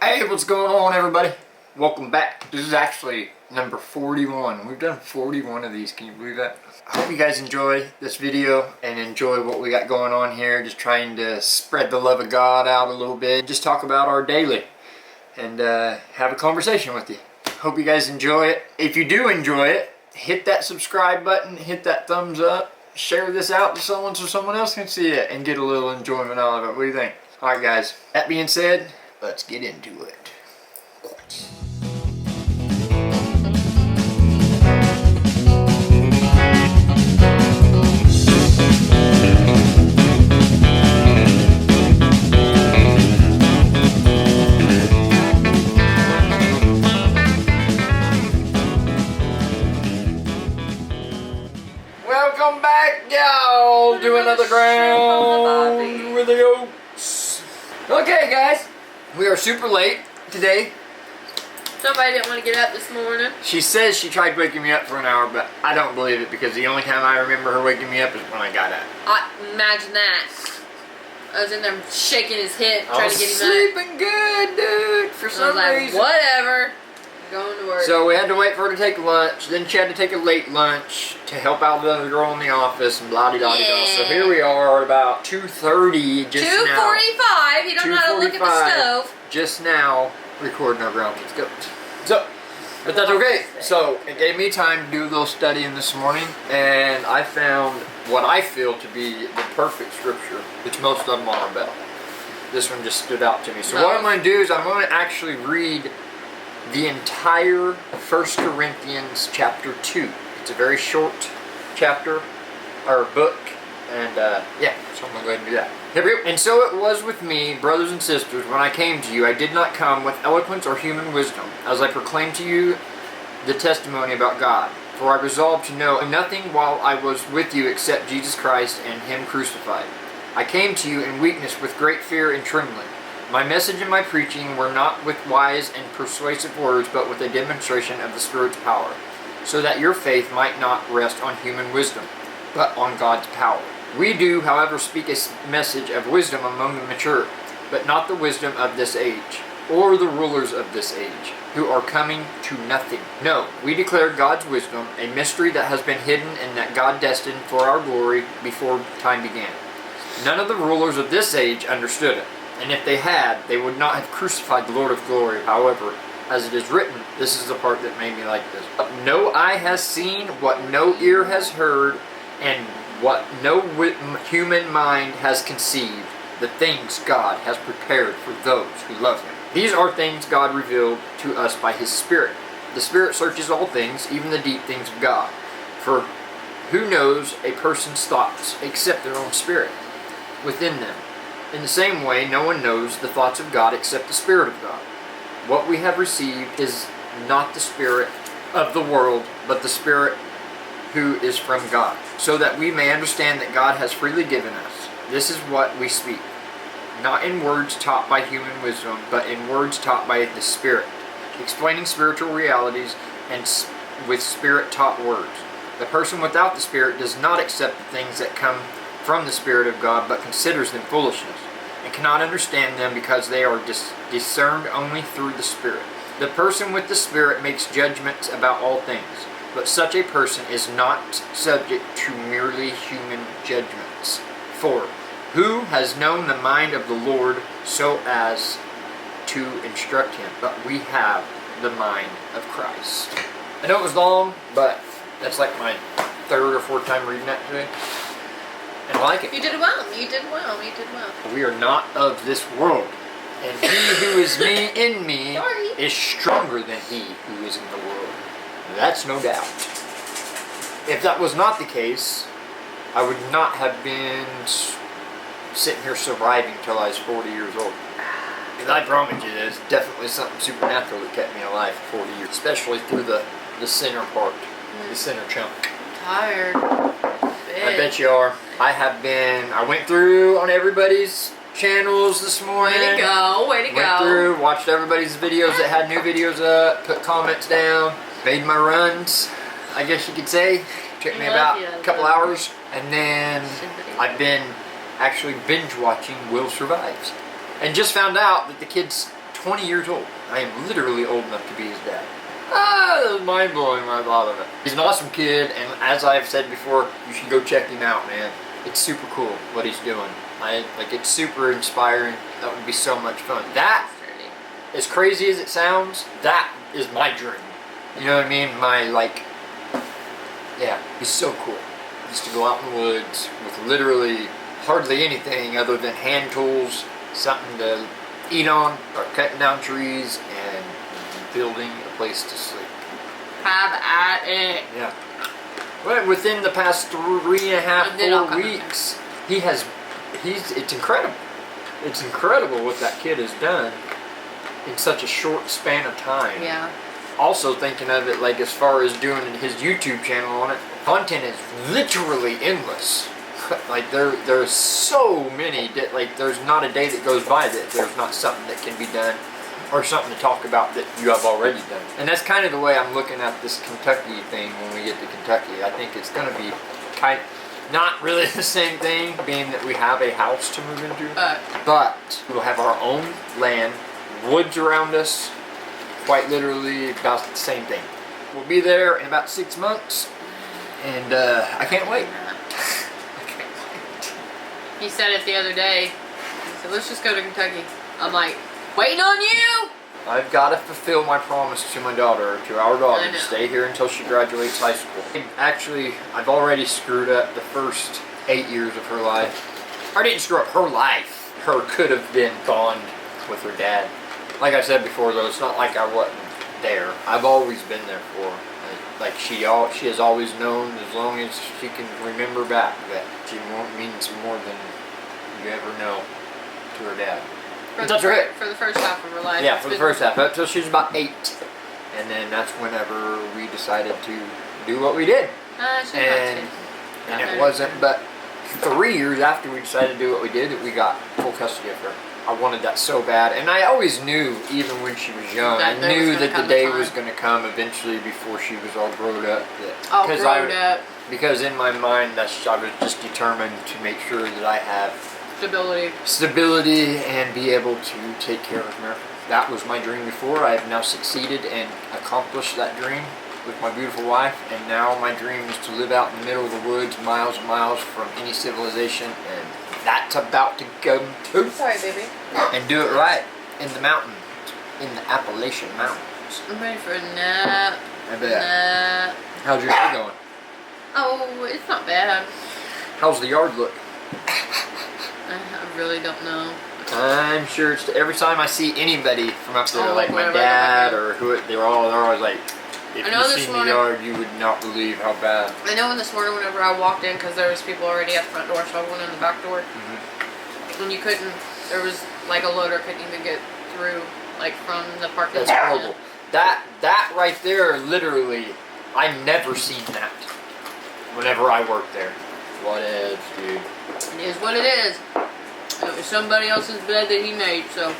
Hey, what's going on, everybody? Welcome back. This is actually number 41. We've done 41 of these. Can you believe that? I hope you guys enjoy this video and enjoy what we got going on here. Just trying to spread the love of God out a little bit. Just talk about our daily and have a conversation with you. Hope you guys enjoy it. If you do enjoy it, hit that subscribe button, hit that thumbs up, share this out to someone so someone else can see it and get a little enjoyment out of it. What do you think? Alright guys, that being said, let's get into it. Welcome back, y'all, to another Ground with the GoAtS. Okay, guys, we are super late today. Somebody didn't want to get up this morning. She says she tried waking me up for an hour, but I don't believe it because the only time I remember her waking me up is when I got up. Imagine that. I was in there shaking his hip, trying to get him up. Sleeping good, dude, for some reason. Whatever. Going to work. So we had to wait for her to take lunch. Then she had to take a late lunch to help out the other girl in the office and blah de da de da. So here we are about 2:30 just now. 2:45. You don't know how to look at the stove. Just now recording our GrOuNdS. Go. So, but that's okay. So it gave me time to do a little studying this morning, and I found what I feel to be the perfect scripture, which most of them are about. This one just stood out to me. So what I'm going to do is I'm going to actually read the entire 1 Corinthians chapter 2. It's a very short chapter, or book, and yeah, so I'm going to go ahead and do that. Here we go. And so it was with me, brothers and sisters, when I came to you, I did not come with eloquence or human wisdom, as I proclaimed to you the testimony about God. For I resolved to know nothing while I was with you except Jesus Christ and Him crucified. I came to you in weakness with great fear and trembling. My message and my preaching were not with wise and persuasive words, but with a demonstration of the Spirit's power, so that your faith might not rest on human wisdom, but on God's power. We do, however, speak a message of wisdom among the mature, but not the wisdom of this age, or the rulers of this age, who are coming to nothing. No, we declare God's wisdom, a mystery that has been hidden and that God destined for our glory before time began. None of the rulers of this age understood it. And if they had, they would not have crucified the Lord of glory. However, as it is written, this is the part that made me like this. What no eye has seen, what no ear has heard, and what no human mind has conceived, the things God has prepared for those who love Him. These are things God revealed to us by His Spirit. The Spirit searches all things, even the deep things of God. For who knows a person's thoughts except their own spirit within them? In the same way, no one knows the thoughts of God except the Spirit of God. What we have received is not the spirit of the world, but the Spirit who is from God, so that we may understand that God has freely given us. This is what we speak, not in words taught by human wisdom, but in words taught by the Spirit, explaining spiritual realities and with Spirit-taught words. The person without the Spirit does not accept the things that come from the Spirit of God, but considers them foolishness, and cannot understand them because they are discerned only through the Spirit. The person with the Spirit makes judgments about all things, but such a person is not subject to merely human judgments. For who has known the mind of the Lord so as to instruct him? But we have the mind of Christ. I know it was long, but that's like my third or fourth time reading that today. And I like it. You did well. You did well. You did well. We are not of this world. And he who is in me is stronger than he who is in the world. That's no doubt. If that was not the case, I would not have been sitting here surviving till I was 40 years old. Because I promise you, there's definitely something supernatural that kept me alive for 40 years. Especially through the center part, the center chunk. I'm tired. I bet you are. I went through on everybody's channels this morning. Way to go, way to go. Went through, watched everybody's videos that had new videos up, put comments down, made my runs, I guess you could say. Took me about a couple hours. And then I've been actually binge watching Will Survives. And just found out that the kid's 20 years old. I am literally old enough to be his dad. Ah, that was mind-blowing when I thought of it. He's an awesome kid, and as I've said before, you should go check him out, man. It's super cool what he's doing. It's super inspiring. That would be so much fun. That, as crazy as it sounds, that is my dream. You know what I mean? Yeah, he's so cool. Just to go out in the woods with literally hardly anything other than hand tools, something to eat on, or cutting down trees, and building a place to sleep. Have at it. Yeah. But within the past 3.5, 4 weeks, it's incredible. It's incredible what that kid has done in such a short span of time. Yeah. Also thinking of it like as far as doing his YouTube channel on it, content is literally endless. Like there's so many, like there's not a day that goes by that there's not something that can be done or something to talk about that you have already done. And that's kind of the way I'm looking at this Kentucky thing when we get to Kentucky. I think it's going to be not really the same thing, being that we have a house to move into, but we'll have our own land, woods around us, quite literally about the same thing. We'll be there in about 6 months, and I can't wait. He said it the other day. He said, let's just go to Kentucky. I'm like, waiting on you! I've got to fulfill my promise to my daughter, to our daughter, to stay here until she graduates high school. Actually, I've already screwed up the first 8 years of her life. I didn't screw up her life. Her could have been bond with her dad. Like I said before, though, it's not like I wasn't there. I've always been there for her. Like she has always known, as long as she can remember back, that she means more than you ever know to her dad. For the first half of her life. Yeah, for the first half, until she was about 8. And then that's whenever we decided to do what we did. And it wasn't but 3 years after we decided to do what we did that we got full custody of her. I wanted that so bad, and I always knew, even when she was young, I knew that the day was going to come eventually before she was all grown up. Because in my mind, I was just determined to make sure that I have stability and be able to take care of her. That was my dream before. I have now succeeded and accomplished that dream with my beautiful wife, and now my dream is to live out in the middle of the woods, miles and miles from any civilization, and that's about to come too. Sorry, baby. And do it right in the mountains, in the Appalachian Mountains. I'm ready for a nap. I bet. How's your day going? Oh, it's not bad. How's the yard look? I really don't know. I'm sure it's every time I see anybody from up there, like my dad or who, they're always like, if you see the yard, you would not believe how bad. I know this morning whenever I walked in, because there was people already at the front door, so I went in the back door. When you couldn't, there was like a loader couldn't even get through, like from the parking lot. That's horrible. That right there, literally, I never seen that whenever I worked there. What is, dude? It is what it is. It was somebody else's bed that he made, so.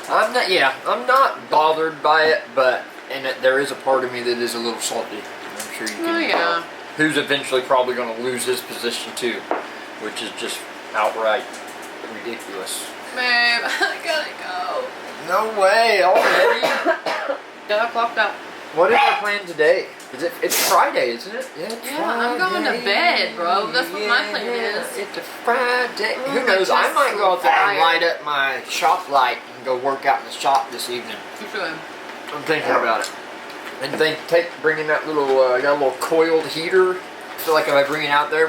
I'm not bothered by it, but there is a part of me that is a little salty. I'm sure you can tell. Who's eventually probably going to lose his position too, which is just outright ridiculous. Babe, I gotta go. No way, already? Yeah, I clocked out. What is our plan today? It's Friday, isn't it? Yeah, I'm going to bed, bro. That's what my plan is. It's a Friday. Who knows? I might go out there and light up my shop light and go work out in the shop this evening. You should. I'm thinking about it. And bringing that little, got a little coiled heater. I feel like if I bring it out there,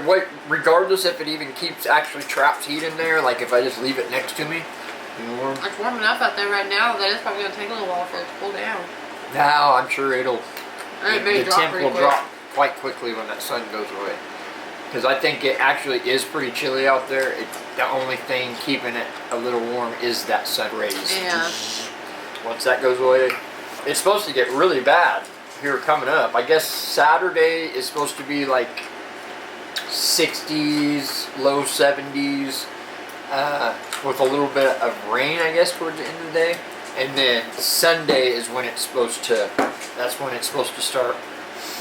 regardless if it even traps heat in there, like if I just leave it next to me, warm. It's warm enough out there right now that it's probably going to take a little while for it to cool down. Now, I'm sure the temp will quick. drop quite quickly when that sun goes away. Because I think it actually is pretty chilly out there. The only thing keeping it a little warm is that sun rays. Yeah. Once that goes away, it's supposed to get really bad here coming up. I guess Saturday is supposed to be like 60s, low 70s, with a little bit of rain, I guess, towards the end of the day. And then Sunday is when it's supposed to, start.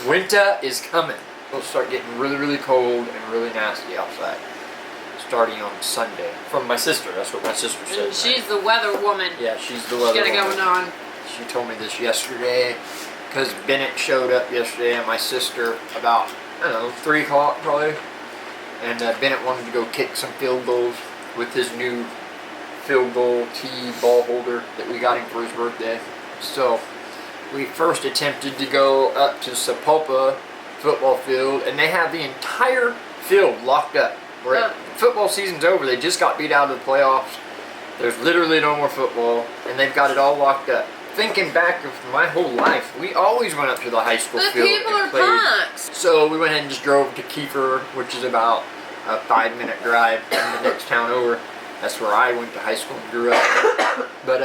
Winter is coming. It's supposed to start getting really, really cold and really nasty outside. starting on Sunday. From my sister. That's what my sister said. And she's the weather woman. Yeah, she's the weather woman. She's got it going on. She told me this yesterday because Bennett showed up yesterday and my sister about, I don't know, 3 o'clock probably. And Bennett wanted to go kick some field goals with his new field goal tee ball holder that we got him for his birthday. So we first attempted to go up to Sapulpa football field, and they have the entire field locked up. Football season's over. They just got beat out of the playoffs. There's literally no more football, and they've got it all locked up. Thinking back of my whole life, we always went up to the high school field people and are played. punks. So we went ahead and just drove to Kiefer, which is about a 5-minute drive from the next town over. That's where I went to high school and grew up. But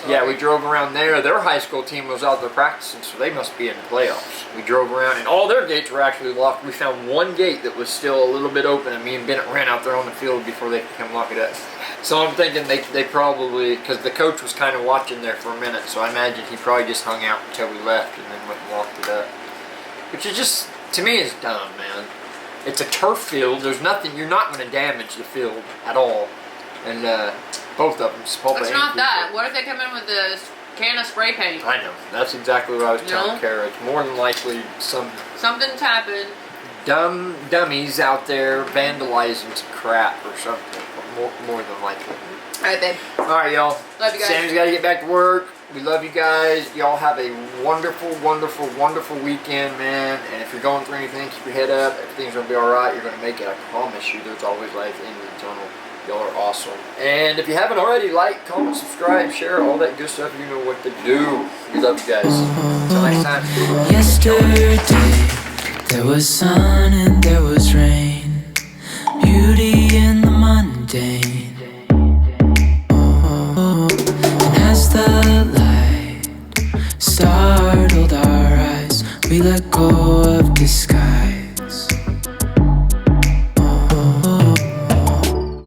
yeah, we drove around there. Their high school team was out there practicing, so they must be in the playoffs. We drove around, and all their gates were actually locked. We found one gate that was still a little bit open, and me and Bennett ran out there on the field before they could come lock it up. So I'm thinking they probably, because the coach was kind of watching there for a minute, so I imagine he probably just hung out until we left and then went and locked it up. Which is just, to me, is dumb, man. It's a turf field. There's nothing, you're not going to damage the field at all. And both of them, Sapulpa It's not that. What if they come in with a can of spray paint? I know. That's exactly what I was telling Kara. It's more than likely something's happened. Dummies out there vandalizing some crap or something. More than likely. Alright, babe. Alright, y'all. Love you guys. Sammy's got to get back to work. We love you guys. Y'all have a wonderful, wonderful, wonderful weekend, man. And if you're going through anything, keep your head up. Everything's going to be alright. You're going to make it. I promise you. There's always light at the end of the tunnel. Y'all are awesome. And if you haven't already, like, comment, subscribe, share, all that good stuff. You know what to do. We love you guys. Until next time. Yesterday, there was sun and there was rain. Beauty in the mundane. And as the light startled our eyes, we let go of disguise.